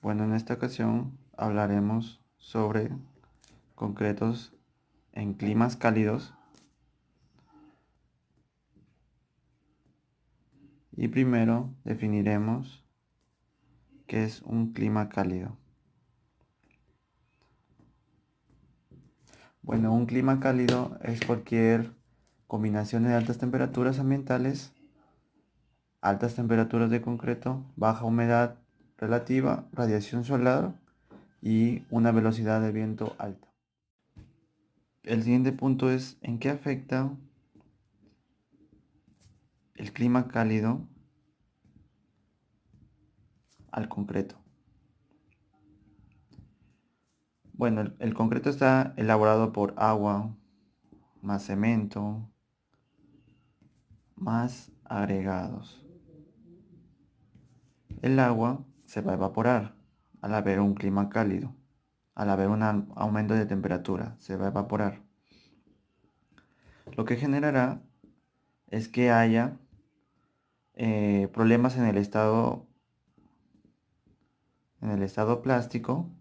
Bueno, en esta ocasión hablaremos sobre concretos en climas cálidos y primero definiremos qué es un clima cálido. Bueno, un clima cálido es cualquier combinación de altas temperaturas ambientales, altas temperaturas de concreto, baja humedad relativa, radiación solar y una velocidad de viento alta. El siguiente punto es en qué afecta el clima cálido al concreto. Bueno, el concreto está elaborado por agua, más cemento, más agregados. El agua se va a evaporar al haber un clima cálido, al haber un aumento de temperatura, se va a evaporar. Lo que generará es que haya problemas en el estado plástico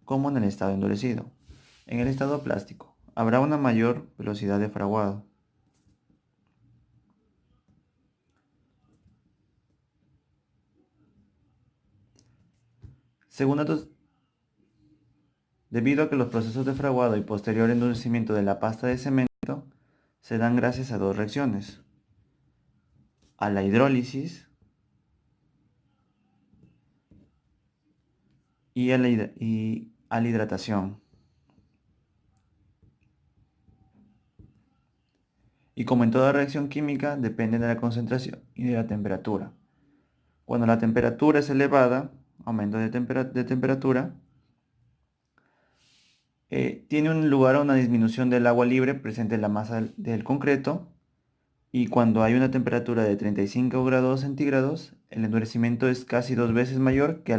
como en el estado endurecido. En el estado plástico habrá una mayor velocidad de fraguado. Según datos, debido a que los procesos de fraguado y posterior endurecimiento de la pasta de cemento se dan gracias a dos reacciones: a la hidrólisis y a la hidratación. Y como en toda reacción química, depende de la concentración y de la temperatura. Cuando la temperatura es elevada, aumento de temperatura, tiene un lugar a una disminución del agua libre presente en la masa del concreto. Y cuando hay una temperatura de 35 grados centígrados, el endurecimiento es casi dos veces mayor que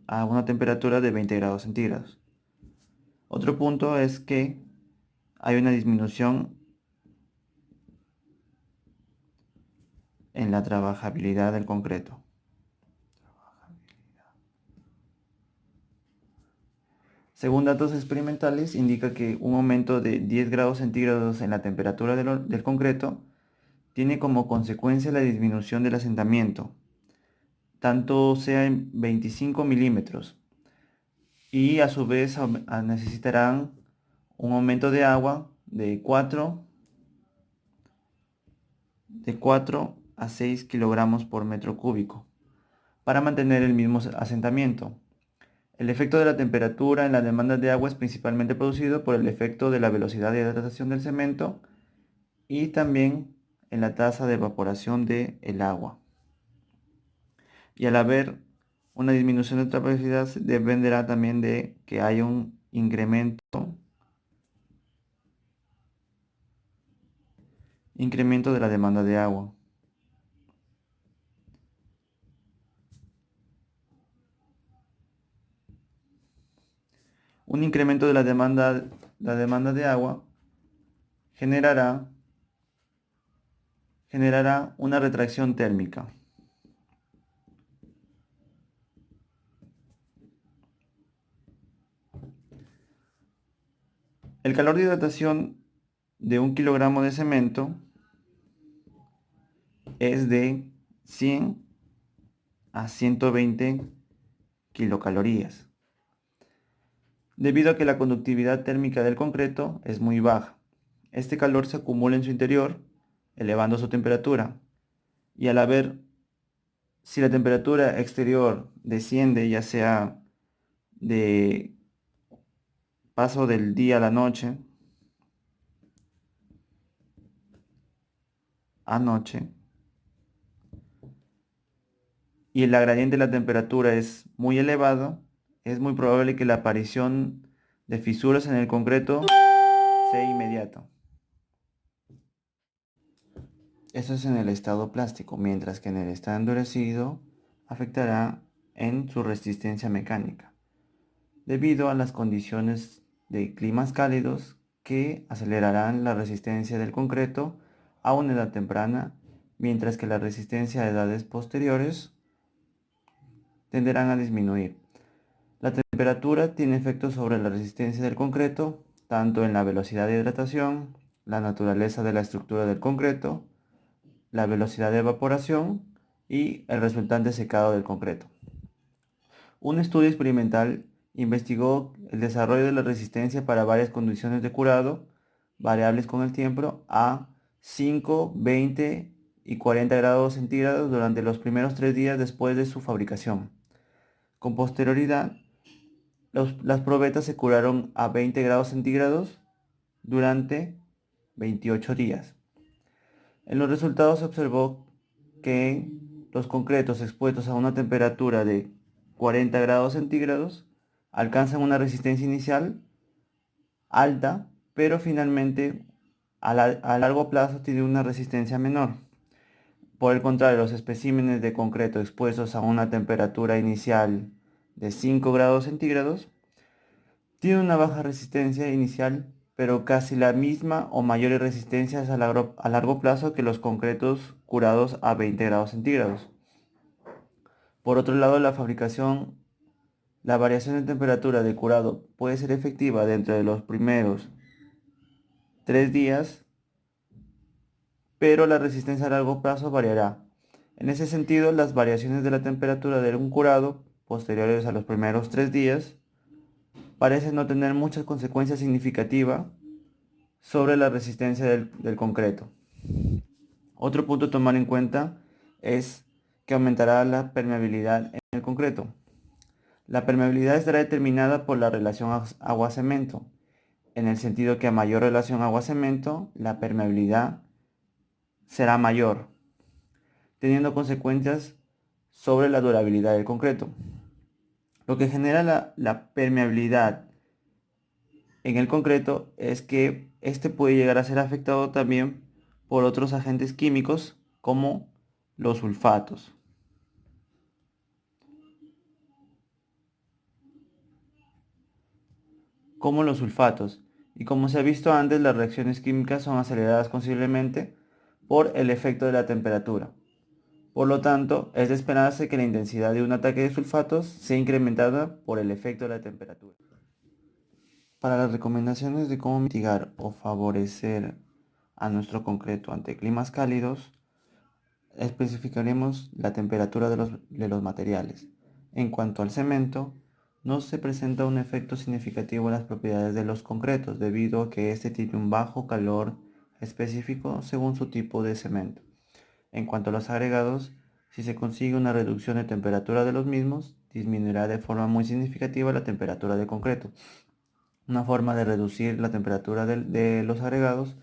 a una temperatura de 20 grados centígrados. Otro punto es que hay una disminución en la trabajabilidad del concreto. Según datos experimentales, indica que un aumento de 10 grados centígrados en la temperatura del concreto tiene como consecuencia la disminución del asentamiento, tanto sea en 25 milímetros, y a su vez necesitarán un aumento de agua de 4 a 6 kilogramos por metro cúbico para mantener el mismo asentamiento. El efecto de la temperatura en la demanda de agua es principalmente producido por el efecto de la velocidad de hidratación del cemento y también en la tasa de evaporación del agua. Y al haber una disminución de esta velocidad, dependerá también de que haya un incremento de la demanda de agua. Un incremento de la demanda de agua generará una retracción térmica. El calor de hidratación de 1 kilogramo de cemento es de 100 a 120 kilocalorías, debido a que la conductividad térmica del concreto es muy baja. Este calor se acumula en su interior, elevando su temperatura, y al haber, si la temperatura exterior desciende, ya sea de paso del día a la noche, y el gradiente de la temperatura es muy elevado, es muy probable que la aparición de fisuras en el concreto sea inmediata. Eso es en el estado plástico, mientras que en el estado endurecido afectará en su resistencia mecánica, debido a las condiciones de climas cálidos que acelerarán la resistencia del concreto a una edad temprana, mientras que la resistencia a edades posteriores tenderán a disminuir. La temperatura tiene efectos sobre la resistencia del concreto, tanto en la velocidad de hidratación, la naturaleza de la estructura del concreto, la velocidad de evaporación y el resultante secado del concreto. Un estudio experimental investigó el desarrollo de la resistencia para varias condiciones de curado, variables con el tiempo, a 5, 20 y 40 grados centígrados durante los primeros 3 días después de su fabricación. Con posterioridad, las probetas se curaron a 20 grados centígrados durante 28 días. En los resultados se observó que los concretos expuestos a una temperatura de 40 grados centígrados alcanzan una resistencia inicial alta, pero finalmente a largo plazo tienen una resistencia menor. Por el contrario, los especímenes de concreto expuestos a una temperatura inicial de 5 grados centígrados tienen una baja resistencia inicial, pero casi la misma o mayores resistencias a largo plazo que los concretos curados a 20 grados centígrados. Por otro lado, la variación de temperatura de curado puede ser efectiva dentro de los primeros 3 días, pero la resistencia a largo plazo variará. En ese sentido, las variaciones de la temperatura de un curado posteriores a los primeros 3 días parecen no tener muchas consecuencias significativas sobre la resistencia del concreto. Otro punto a tomar en cuenta es que aumentará la permeabilidad en el concreto. La permeabilidad estará determinada por la relación agua-cemento, en el sentido que a mayor relación agua-cemento, la permeabilidad será mayor, teniendo consecuencias sobre la durabilidad del concreto. Lo que genera la permeabilidad en el concreto es que este puede llegar a ser afectado también por otros agentes químicos como los sulfatos. Y como se ha visto antes, las reacciones químicas son aceleradas considerablemente por el efecto de la temperatura. Por lo tanto, es de esperarse que la intensidad de un ataque de sulfatos sea incrementada por el efecto de la temperatura. Para las recomendaciones de cómo mitigar o favorecer a nuestro concreto ante climas cálidos, especificaremos la temperatura de los materiales. En cuanto al cemento, no se presenta un efecto significativo en las propiedades de los concretos, debido a que este tiene un bajo calor específico según su tipo de cemento. En cuanto a los agregados, si se consigue una reducción de temperatura de los mismos, disminuirá de forma muy significativa la temperatura del concreto. Una forma de reducir la temperatura de los agregados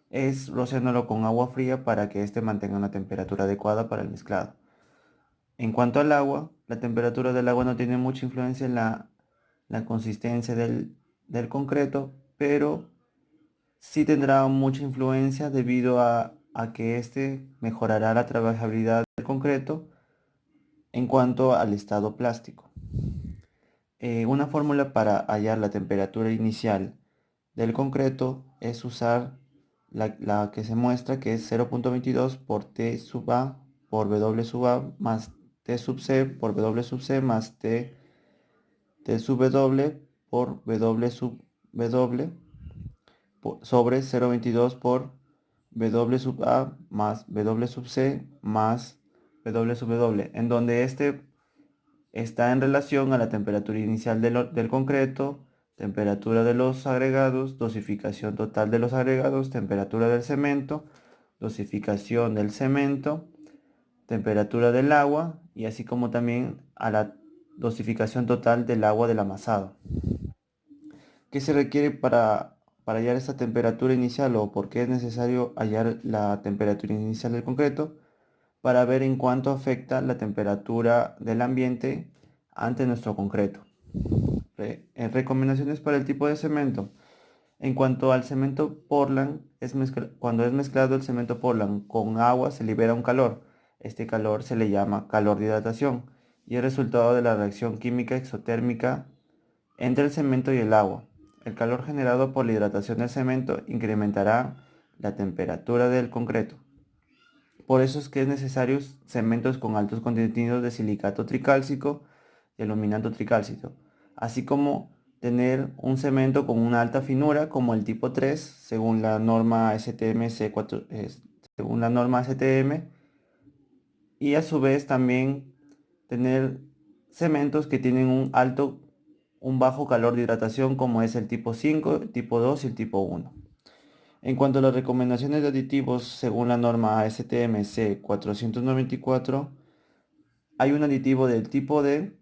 es rociándolo con agua fría para que éste mantenga una temperatura adecuada para el mezclado. En cuanto al agua, la temperatura del agua no tiene mucha influencia en la consistencia del concreto, pero sí tendrá mucha influencia debido a que éste mejorará la trabajabilidad del concreto en cuanto al estado plástico. Una fórmula para hallar la temperatura inicial del concreto es usar la que se muestra, que es 0.22 por T sub A por W sub A más T sub C por W sub C más T sub W por W sub W sobre 0.22 por W sub A más W sub C más W sub W, en donde este está en relación a la temperatura inicial del concreto, temperatura de los agregados, dosificación total de los agregados, temperatura del cemento, dosificación del cemento, temperatura del agua y así como también a la dosificación total del agua del amasado. ¿Qué se requiere para hallar esta temperatura inicial o por qué es necesario hallar la temperatura inicial del concreto? Para ver en cuánto afecta la temperatura del ambiente ante nuestro concreto. Recomendaciones para el tipo de cemento. En cuanto al cemento Portland, cuando es mezclado el cemento Portland con agua se libera un calor. Este calor se le llama calor de hidratación y es resultado de la reacción química exotérmica entre el cemento y el agua. El calor generado por la hidratación del cemento incrementará la temperatura del concreto. Por eso es que es necesario cementos con altos contenidos de silicato tricálcico de aluminato tricálcido, así como tener un cemento con una alta finura como el tipo 3 según la norma STM C4, según la norma STM, y a su vez también tener cementos que tienen un bajo calor de hidratación como es el tipo 5, el tipo 2 y el tipo 1. En cuanto a las recomendaciones de aditivos según la norma ASTM C494, hay un aditivo del tipo D,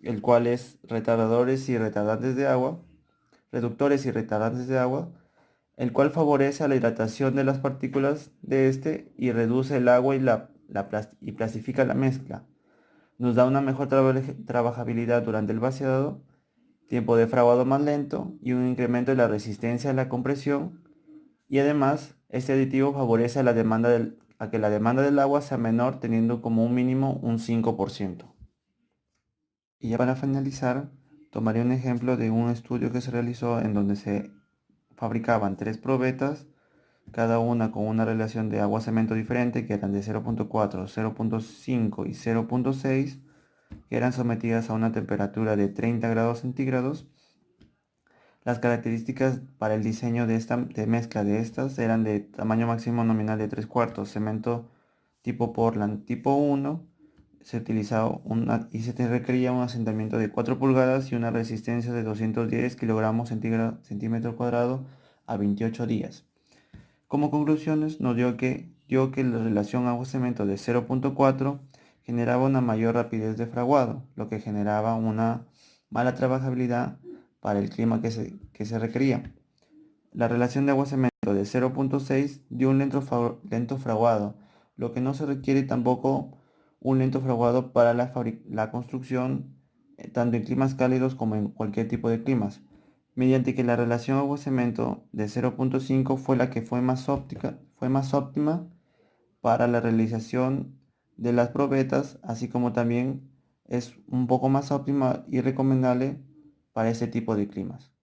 el cual es retardadores y retardantes de agua, reductores y retardantes de agua, el cual favorece a la hidratación de las partículas de este y reduce el agua y plastifica la mezcla. Nos da una mejor trabajabilidad durante el vaciado, tiempo de fraguado más lento y un incremento de la resistencia a la compresión. Y además, este aditivo favorece a que la demanda del agua sea menor, teniendo como un mínimo un 5%. Y ya para finalizar, tomaré un ejemplo de un estudio que se realizó en donde se fabricaban tres probetas, cada una con una relación de agua-cemento diferente, que eran de 0.4, 0.5 y 0.6, que eran sometidas a una temperatura de 30 grados centígrados. Las características para el diseño de mezcla de estas eran de tamaño máximo nominal de 3 cuartos, cemento tipo Portland tipo 1, y se te requería un asentamiento de 4 pulgadas y una resistencia de 210 kilogramos centímetro cuadrado a 28 días. Como conclusiones, nos dio que la relación agua-cemento de 0.4 generaba una mayor rapidez de fraguado, lo que generaba una mala trabajabilidad para el clima que se requería. La relación de agua-cemento de 0.6 dio un lento fraguado, lo que no se requiere tampoco un lento fraguado para la construcción, tanto en climas cálidos como en cualquier tipo de climas, mediante que la relación agua-cemento de 0.5 fue la que fue más óptima para la realización de las probetas, así como también es un poco más óptima y recomendable para este tipo de climas.